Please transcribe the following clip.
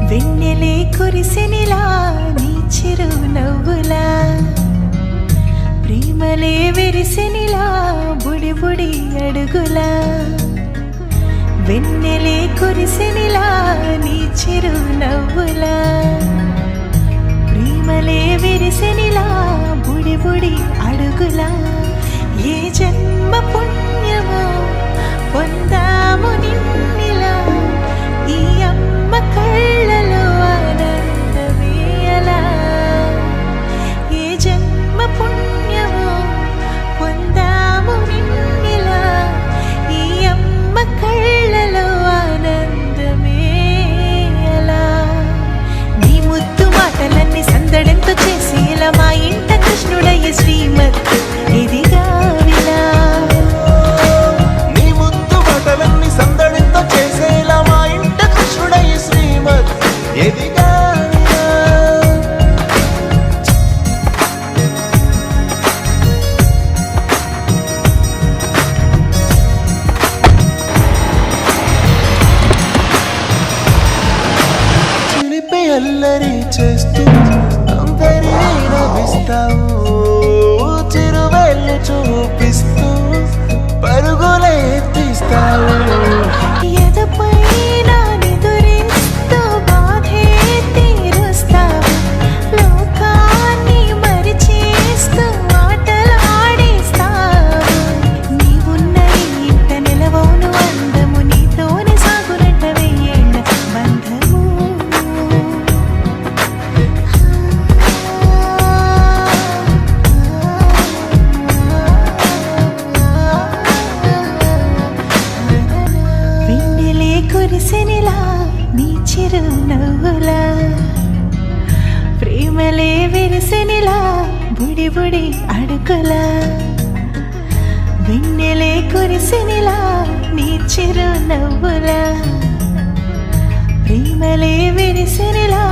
వెన్నెలే కురిసెనిలా నీ చిరు నవ్వులా ప్రేమలే విరిసెనిలా బుడి బుడి అడుగులా వెన్నెలే కురిసెనిలా నీ చిరు నవ్వులా ప్రేమలే విరిసెనిలా బుడి బుడి అడుగులా ఏ జన్మ పుణ్యమో పొందాము నిన్నిలా ఈ అమ్మ కళ్ళలో ఆనందమే అలా ఏ జన్మ పుణ్యమో పొందాము నిన్నిలా ఈ అమ్మ కళ్ళలో ఆనందమే అలా నీ ముద్దు మాటలన్నీ సందడంతో చేసేలా మా ఇంట కృష్ణుడయ్య శ్రీమత్ ఇదిగా విలా నీ ముద్దు మాటలన్నీ సందడంతో చేసేలా మా ఇంట కృష్ణుడయ్య శ్రీమత్ ఎదిగా చిలిపి అల్లరి చేస్తూ అందరినీ నవ్విస్తావు చిరువెళ్ళు చూపిస్తూ పరుగులే తీస్తావు ఎదపైన నిదురిస్తూ బాధే తీరుస్తావు లోకాన్ని మరిచేస్తూ ఆటలాడిస్తావు నీవున్న ఇంత నిలవోను అందము నీతోనే సాగునట్ట వెయ్యేళ్ళ బంధము వెన్నెలే కురిసెనిలా నీ చిరు నవ్వులా ప్రేమలే విరిసెనిలా బుడి బుడి అడుగులా వెన్నెలే కురిసెనిలా నీ చిరు నవ్వులా ప్రేమలే విరిసెనిలా